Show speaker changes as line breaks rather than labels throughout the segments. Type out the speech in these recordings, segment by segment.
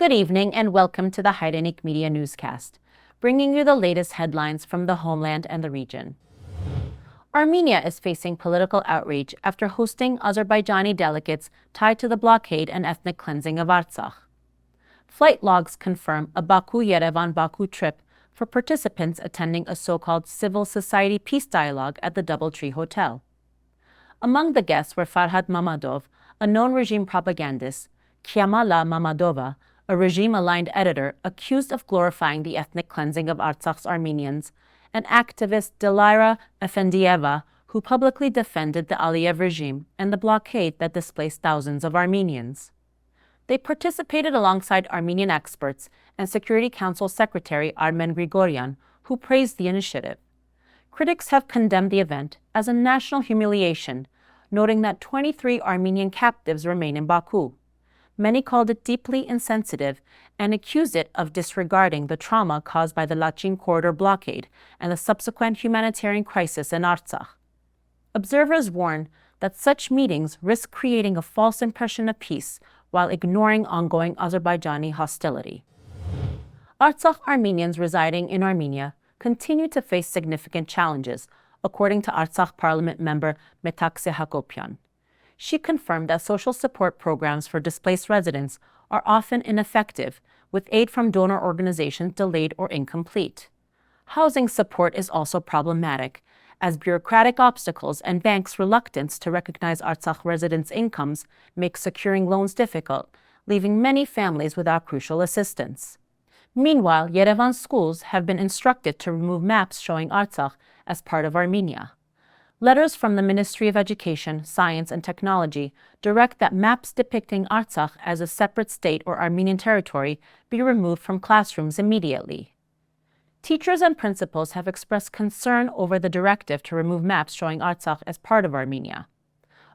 Good evening and welcome to the Hairenik Media Newscast, bringing you the latest headlines from the homeland and the region. Armenia is facing political outrage after hosting Azerbaijani delegates tied to the blockade and ethnic cleansing of Artsakh. Flight logs confirm a Baku-Yerevan-Baku trip for participants attending a so-called civil society peace dialogue at the Doubletree Hotel. Among the guests were Farhad Mamadov, a known regime propagandist, Kiamala Mamadova, a regime-aligned editor accused of glorifying the ethnic cleansing of Artsakh's Armenians, and activist Dilara Efendieva, who publicly defended the Aliyev regime and the blockade that displaced thousands of Armenians. They participated alongside Armenian experts and Security Council Secretary Armen Grigoryan, who praised the initiative. Critics have condemned the event as a national humiliation, noting that 23 Armenian captives remain in Baku. Many called it deeply insensitive and accused it of disregarding the trauma caused by the Lachin corridor blockade and the subsequent humanitarian crisis in Artsakh. Observers warn that such meetings risk creating a false impression of peace while ignoring ongoing Azerbaijani hostility. Artsakh Armenians residing in Armenia continue to face significant challenges, according to Artsakh Parliament member Metakse Hakopyan. She confirmed that social support programs for displaced residents are often ineffective, with aid from donor organizations delayed or incomplete. Housing support is also problematic, as bureaucratic obstacles and banks' reluctance to recognize Artsakh residents' incomes make securing loans difficult, leaving many families without crucial assistance. Meanwhile, Yerevan schools have been instructed to remove maps showing Artsakh as part of Armenia. Letters from the Ministry of Education, Science and Technology direct that maps depicting Artsakh as a separate state or Armenian territory be removed from classrooms immediately. Teachers and principals have expressed concern over the directive to remove maps showing Artsakh as part of Armenia.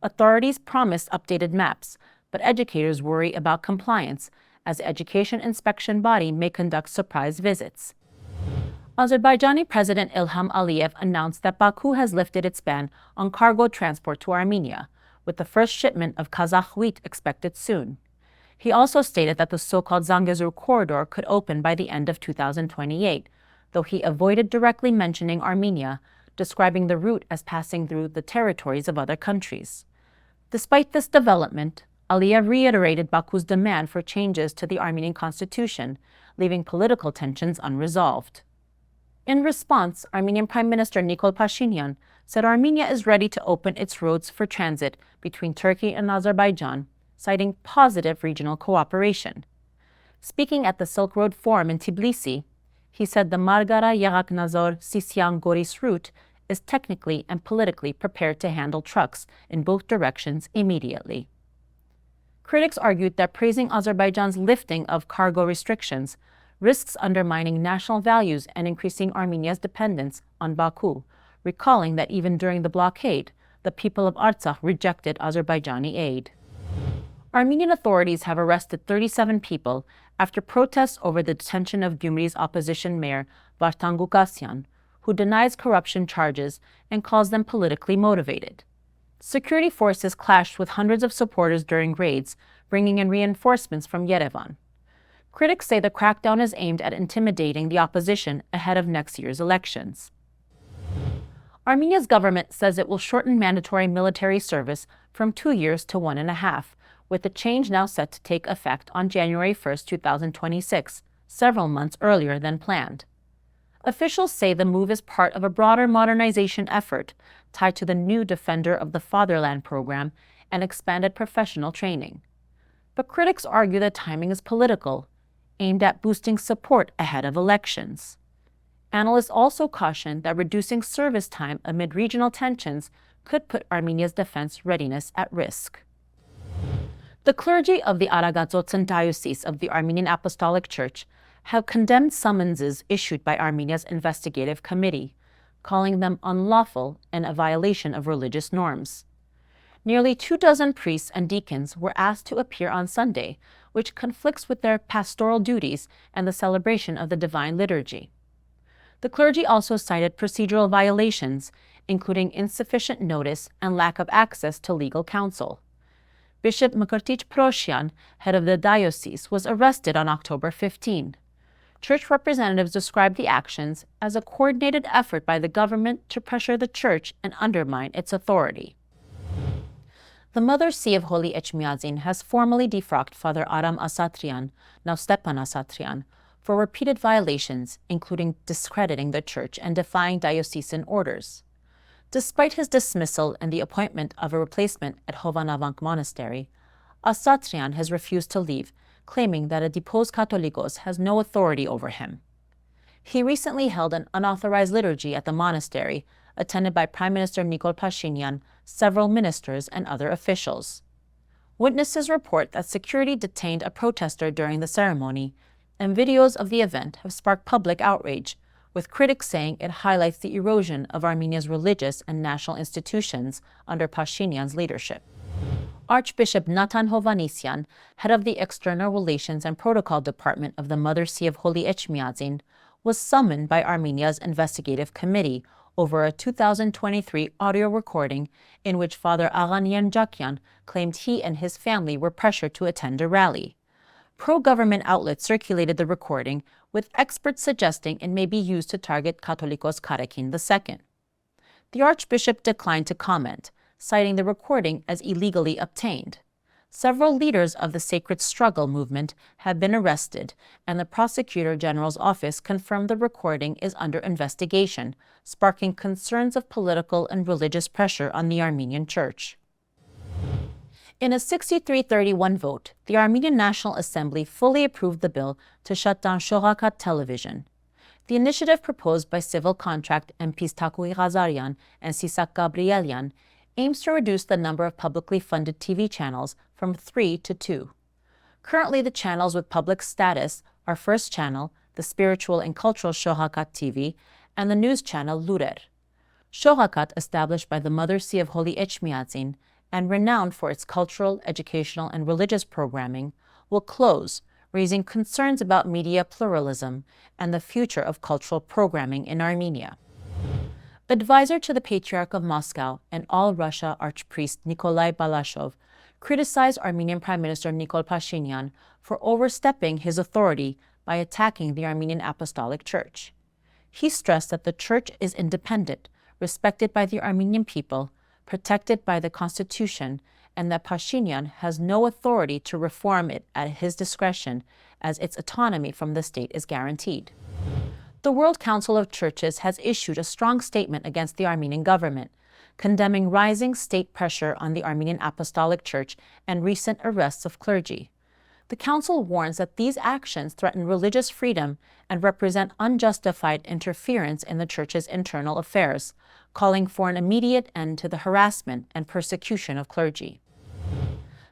Authorities promised updated maps, but educators worry about compliance, as the education inspection body may conduct surprise visits. Azerbaijani President Ilham Aliyev announced that Baku has lifted its ban on cargo transport to Armenia, with the first shipment of Kazakh wheat expected soon. He also stated that the so-called Zangezur corridor could open by the end of 2028, though he avoided directly mentioning Armenia, describing the route as passing through the territories of other countries. Despite this development, Aliyev reiterated Baku's demand for changes to the Armenian constitution, leaving political tensions unresolved. In response, Armenian Prime Minister Nikol Pashinyan said Armenia is ready to open its roads for transit between Turkey and Azerbaijan, citing positive regional cooperation. Speaking at the Silk Road Forum in Tbilisi, he said the Margara-Yagaknazor-Sisyan-Goris route is technically and politically prepared to handle trucks in both directions immediately. Critics argued that praising Azerbaijan's lifting of cargo restrictions risks undermining national values and increasing Armenia's dependence on Baku, recalling that even during the blockade, the people of Artsakh rejected Azerbaijani aid. Armenian authorities have arrested 37 people after protests over the detention of Gyumri's opposition mayor, Vartan Gukasyan, who denies corruption charges and calls them politically motivated. Security forces clashed with hundreds of supporters during raids, bringing in reinforcements from Yerevan. Critics say the crackdown is aimed at intimidating the opposition ahead of next year's elections. Armenia's government says it will shorten mandatory military service from 2 years to 1.5, with the change now set to take effect on January 1, 2026, several months earlier than planned. Officials say the move is part of a broader modernization effort tied to the new Defender of the Fatherland program and expanded professional training. But critics argue the timing is political, aimed at boosting support ahead of elections. Analysts also caution that reducing service time amid regional tensions could put Armenia's defense readiness at risk. The clergy of the Aragatsotn Diocese of the Armenian Apostolic Church have condemned summonses issued by Armenia's Investigative Committee, calling them unlawful and a violation of religious norms. Nearly 24 priests and deacons were asked to appear on Sunday, which conflicts with their pastoral duties and the celebration of the Divine Liturgy. The clergy also cited procedural violations, including insufficient notice and lack of access to legal counsel. Bishop Mkrtic Proshian, head of the Diocese, was arrested on October 15. Church representatives described the actions as a coordinated effort by the government to pressure the Church and undermine its authority. The Mother See of Holy Echmiadzin has formally defrocked Father Aram Asatrian, now Stepan Asatrian, for repeated violations, including discrediting the Church and defying diocesan orders. Despite his dismissal and the appointment of a replacement at Hovhannavank Monastery, Asatrian has refused to leave, claiming that a deposed Catholicos has no authority over him. He recently held an unauthorized liturgy at the monastery, attended by Prime Minister Nikol Pashinyan, several ministers, and other officials. Witnesses report that security detained a protester during the ceremony, and videos of the event have sparked public outrage, with critics saying it highlights the erosion of Armenia's religious and national institutions under Pashinyan's leadership. Archbishop Natan Hovhannisyan, head of the External Relations and Protocol Department of the Mother See of Holy Echmiadzin, was summoned by Armenia's Investigative Committee over a 2023 audio recording in which Father Aranyan Jakyan claimed he and his family were pressured to attend a rally. Pro-government outlets circulated the recording, with experts suggesting it may be used to target Catholicos Karekin II. The Archbishop declined to comment, citing the recording as illegally obtained. Several leaders of the Sacred Struggle movement have been arrested, and the Prosecutor General's office confirmed the recording is under investigation, sparking concerns of political and religious pressure on the Armenian Church. In a 63-31 vote, the Armenian National Assembly fully approved the bill to shut down Shoghakat television. The initiative proposed by civil contract MPs Takui Ghazarian and Sisak Gabrielian aims to reduce the number of publicly funded TV channels from 3 to 2. Currently, the channels with public status are First Channel, the spiritual and cultural Shoghakat TV, and the news channel Lurer. Shoghakat, established by the Mother See of Holy Echmiadzin and renowned for its cultural, educational, and religious programming, will close, raising concerns about media pluralism and the future of cultural programming in Armenia. Advisor to the Patriarch of Moscow and All-Russia Archpriest Nikolai Balashov criticized Armenian Prime Minister Nikol Pashinyan for overstepping his authority by attacking the Armenian Apostolic Church. He stressed that the Church is independent, respected by the Armenian people, protected by the Constitution, and that Pashinyan has no authority to reform it at his discretion, as its autonomy from the state is guaranteed. The World Council of Churches has issued a strong statement against the Armenian government, condemning rising state pressure on the Armenian Apostolic Church and recent arrests of clergy. The Council warns that these actions threaten religious freedom and represent unjustified interference in the Church's internal affairs, calling for an immediate end to the harassment and persecution of clergy.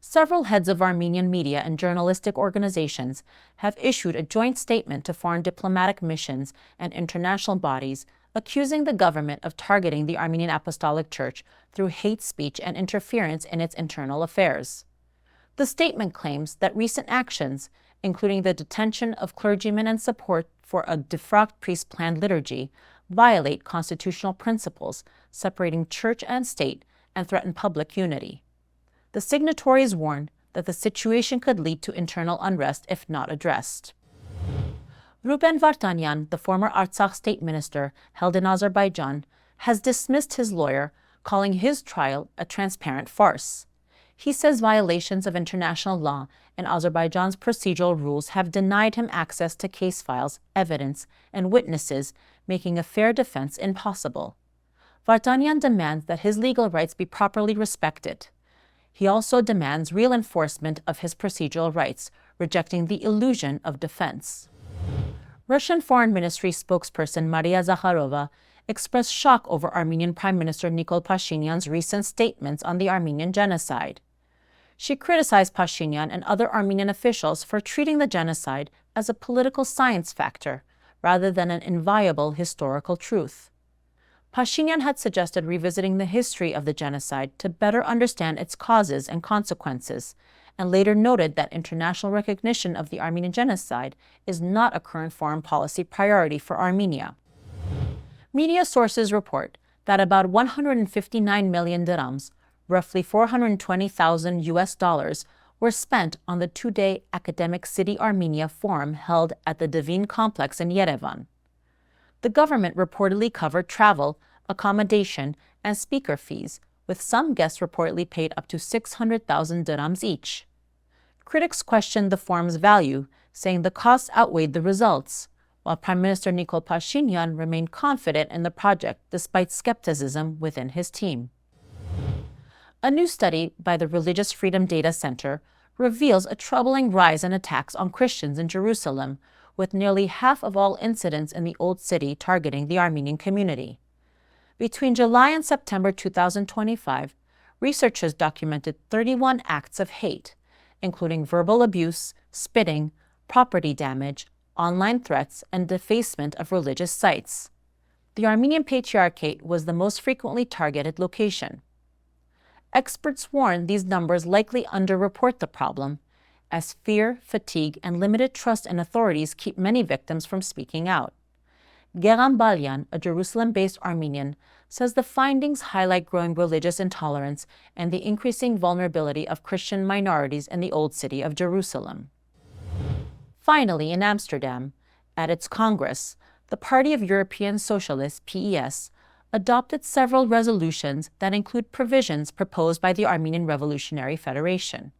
Several heads of Armenian media and journalistic organizations have issued a joint statement to foreign diplomatic missions and international bodies accusing the government of targeting the Armenian Apostolic Church through hate speech and interference in its internal affairs. The statement claims that recent actions, including the detention of clergymen and support for a defrocked priest-planned liturgy, violate constitutional principles separating church and state and threaten public unity. The signatories warn that the situation could lead to internal unrest if not addressed. Ruben Vardanyan, the former Artsakh state minister held in Azerbaijan, has dismissed his lawyer, calling his trial a transparent farce. He says violations of international law and Azerbaijan's procedural rules have denied him access to case files, evidence, and witnesses, making a fair defense impossible. Vardanyan demands that his legal rights be properly respected. He also demands real enforcement of his procedural rights, rejecting the illusion of defense. Russian Foreign Ministry spokesperson Maria Zakharova expressed shock over Armenian Prime Minister Nikol Pashinyan's recent statements on the Armenian genocide. She criticized Pashinyan and other Armenian officials for treating the genocide as a political science factor rather than an inviolable historical truth. Pashinyan had suggested revisiting the history of the genocide to better understand its causes and consequences, and later noted that international recognition of the Armenian genocide is not a current foreign policy priority for Armenia. Media sources report that about 159 million dirhams, roughly $420,000 were spent on the two-day Academic City Armenia Forum held at the Devin complex in Yerevan. The government reportedly covered travel, accommodation, and speaker fees, with some guests reportedly paid up to 600,000 dirhams each. Critics questioned the forum's value, saying the costs outweighed the results, while Prime Minister Nikol Pashinyan remained confident in the project despite skepticism within his team. A new study by the Religious Freedom Data Center reveals a troubling rise in attacks on Christians in Jerusalem, with nearly half of all incidents in the Old City targeting the Armenian community. Between July and September 2025, researchers documented 31 acts of hate, including verbal abuse, spitting, property damage, online threats, and defacement of religious sites. The Armenian Patriarchate was the most frequently targeted location. Experts warn these numbers likely underreport the problem, as fear, fatigue, and limited trust in authorities keep many victims from speaking out. Geran Balyan, a Jerusalem-based Armenian, says the findings highlight growing religious intolerance and the increasing vulnerability of Christian minorities in the Old City of Jerusalem. Finally, in Amsterdam, at its Congress, the Party of European Socialists, PES, adopted several resolutions that include provisions proposed by the Armenian Revolutionary Federation.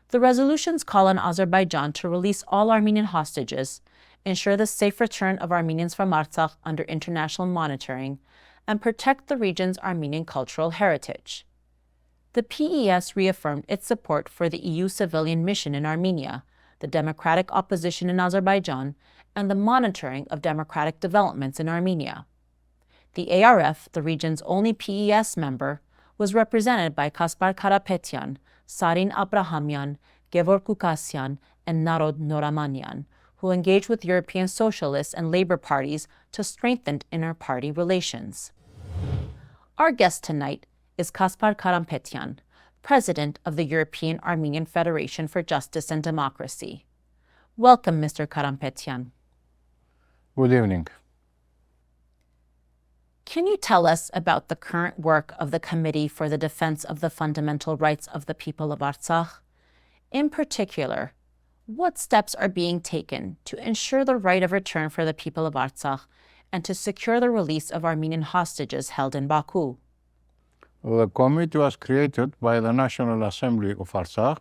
The resolutions call on Azerbaijan to release all Armenian hostages, ensure the safe return of Armenians from Artsakh under international monitoring, and protect the region's Armenian cultural heritage. The PES reaffirmed its support for the EU civilian mission in Armenia, the democratic opposition in Azerbaijan, and the monitoring of democratic developments in Armenia. The ARF, the region's only PES member, was represented by Kaspar Karapetyan, Sarin Abrahamyan, Gevorg Kukasyan, and Narod Noramanyan, who engaged with European socialists and labor parties to strengthen inter-party relations. Our guest tonight is Kaspar Karapetyan, president of the European Armenian Federation for Justice and Democracy. Welcome, Mr. Karapetyan.
Good evening.
Can you tell us about the current work of the Committee for the Defense of the Fundamental Rights of the People of Artsakh? In particular, what steps are being taken to ensure the right of return for the people of Artsakh and to secure the release of Armenian hostages held in Baku?
The committee was created by the National Assembly of Artsakh,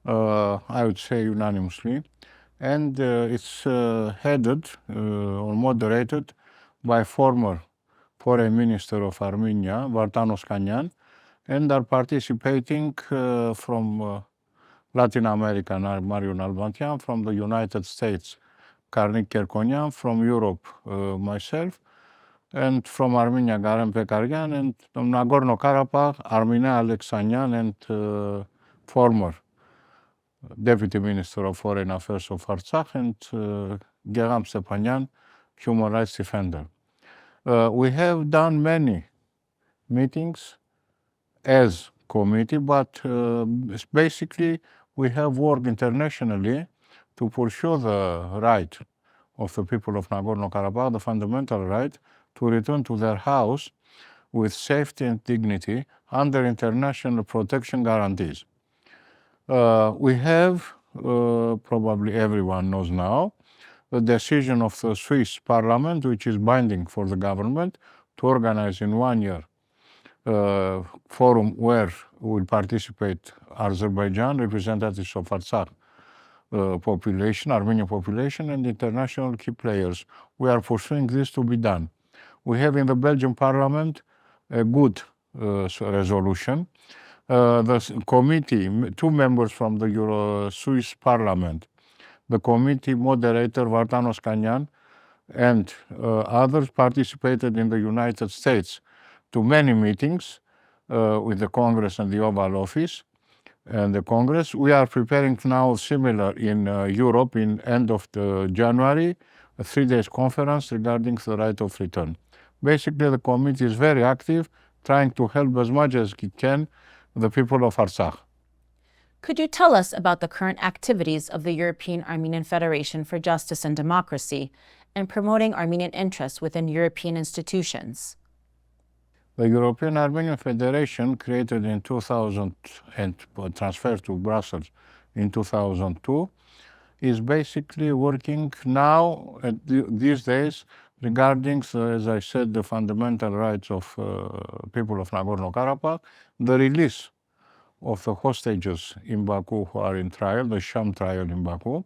I would say unanimously, and it's headed or moderated by former Foreign Minister of Armenia, Vardanos Kanyan, and are participating from Latin America, Marion Albantian, from the United States, Karnik Kerkonyan, from Europe, myself, and from Armenia, Garen Pekaryan, and from Nagorno-Karabakh, Armenia Alexanyan, and former Deputy Minister of Foreign Affairs of Artsakh, and Geram Stepanyan, human rights defender. We have done many meetings as committee, but basically we have worked internationally to pursue the right of the people of Nagorno-Karabakh, the fundamental right to return to their house with safety and dignity under international protection guarantees. We have, probably everyone knows now, the decision of the Swiss Parliament, which is binding for the government, to organize in 1 year forum where will participate Azerbaijan, representatives of Artsakh population, Armenian population, and international key players. We are pursuing this to be done. We have in the Belgian Parliament a good resolution. The committee, 2 members from the Swiss Parliament, the committee moderator Vardanos Kanyan, and others participated in the United States to many meetings with the Congress and the Oval Office and the Congress. We are preparing now similar in Europe in end of January, a 3-day conference regarding the right of return. Basically, the committee is very active, trying to help as much as it can the people of Artsakh.
Could you tell us about the current activities of the European Armenian Federation for Justice and Democracy in promoting Armenian interests within European institutions?
The European Armenian Federation, created in 2000 and transferred to Brussels in 2002, is basically working now, these days, regarding, as I said, the fundamental rights of people of Nagorno-Karabakh, the release of the hostages in Baku who are in trial, the sham trial in Baku,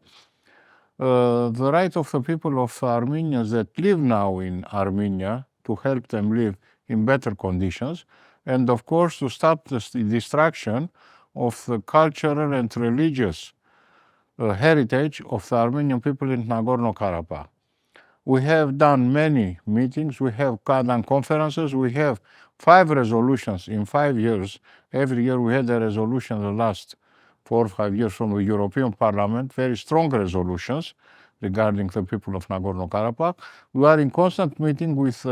the right of the people of Armenians that live now in Armenia to help them live in better conditions, and of course to stop the destruction of the cultural and religious heritage of the Armenian people in Nagorno-Karabakh. We have done many meetings, we have done conferences, we have 5 resolutions in 5 years. Every year we had a resolution the last 4 or 5 years from the European Parliament, very strong resolutions regarding the people of Nagorno-Karabakh. We are in constant meeting with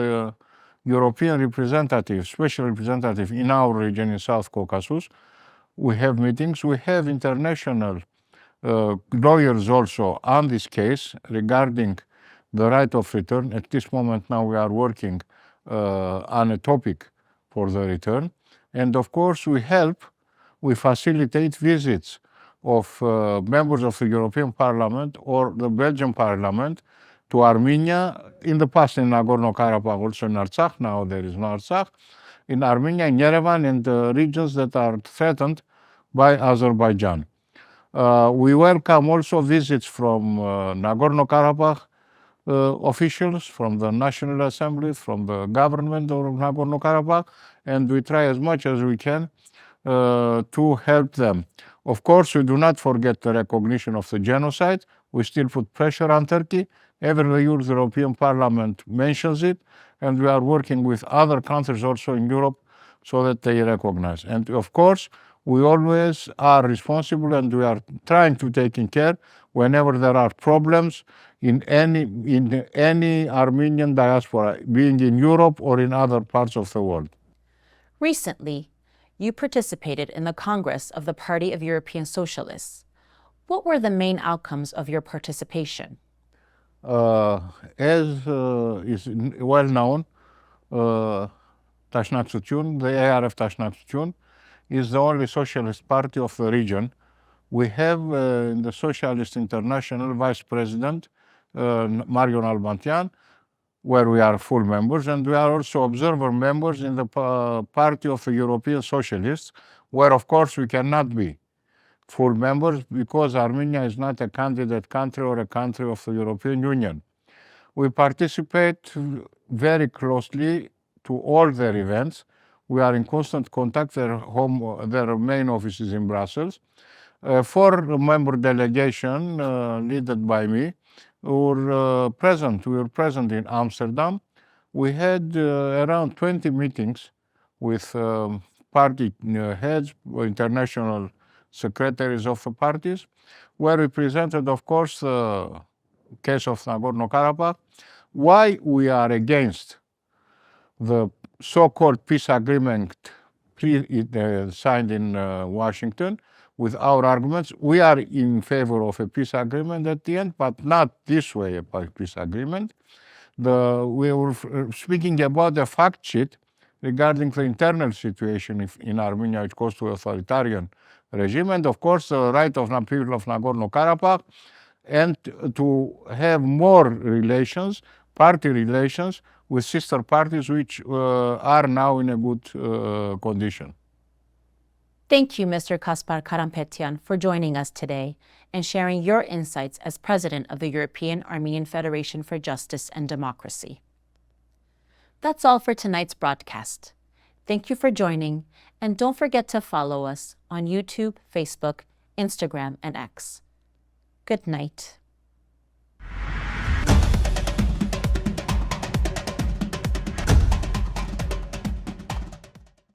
European representatives, special representatives in our region in South Caucasus. We have meetings, we have international lawyers also on this case regarding the right of return. At this moment now we are working on a topic for the return. And of course we facilitate visits of members of the European Parliament or the Belgian Parliament to Armenia, in the past in Nagorno-Karabakh, also in Artsakh, now there is no Artsakh, in Armenia, in Yerevan, and the regions that are threatened by Azerbaijan. We welcome also visits from Nagorno-Karabakh officials, from the National Assembly, from the government of Nagorno-Karabakh, and we try as much as we can to help them. Of course, we do not forget the recognition of the genocide. We still put pressure on Turkey. Every year the European Parliament mentions it, and we are working with other countries also in Europe so that they recognize. And of course, we always are responsible and we are trying to take care whenever there are problems in any Armenian diaspora, being in Europe or in other parts of the world.
Recently, you participated in the Congress of the Party of European Socialists. What were the main outcomes of your participation?
As is well known, Tashnaksutyun, the ARF Tashnaksutyun, is the only socialist party of the region. We have in the Socialist International Vice President Marion Albantian, where we are full members, and we are also observer members in the Party of the European Socialists, where of course we cannot be full members because Armenia is not a candidate country or a country of the European Union. We participate very closely to all their events. We are in constant contact. Their main office is in Brussels. 4-member delegation led by me were present. We were present in Amsterdam. We had around 20 meetings with party heads, international secretaries of the parties, where we presented, of course, the case of Nagorno-Karabakh, why we are against the so-called peace agreement signed in Washington. With our arguments, we are in favor of a peace agreement at the end, but not this way a peace agreement. We were speaking about the fact sheet regarding the internal situation in Armenia, which goes to authoritarian regime, and of course the right of the people of Nagorno-Karabakh, and to have more relations, party relations, with sister parties which are now in a good condition.
Thank you, Mr. Kaspar Karampetyan, for joining us today and sharing your insights as President of the European Armenian Federation for Justice and Democracy. That's all for tonight's broadcast. Thank you for joining, and don't forget to follow us on YouTube, Facebook, Instagram, and X. Good night.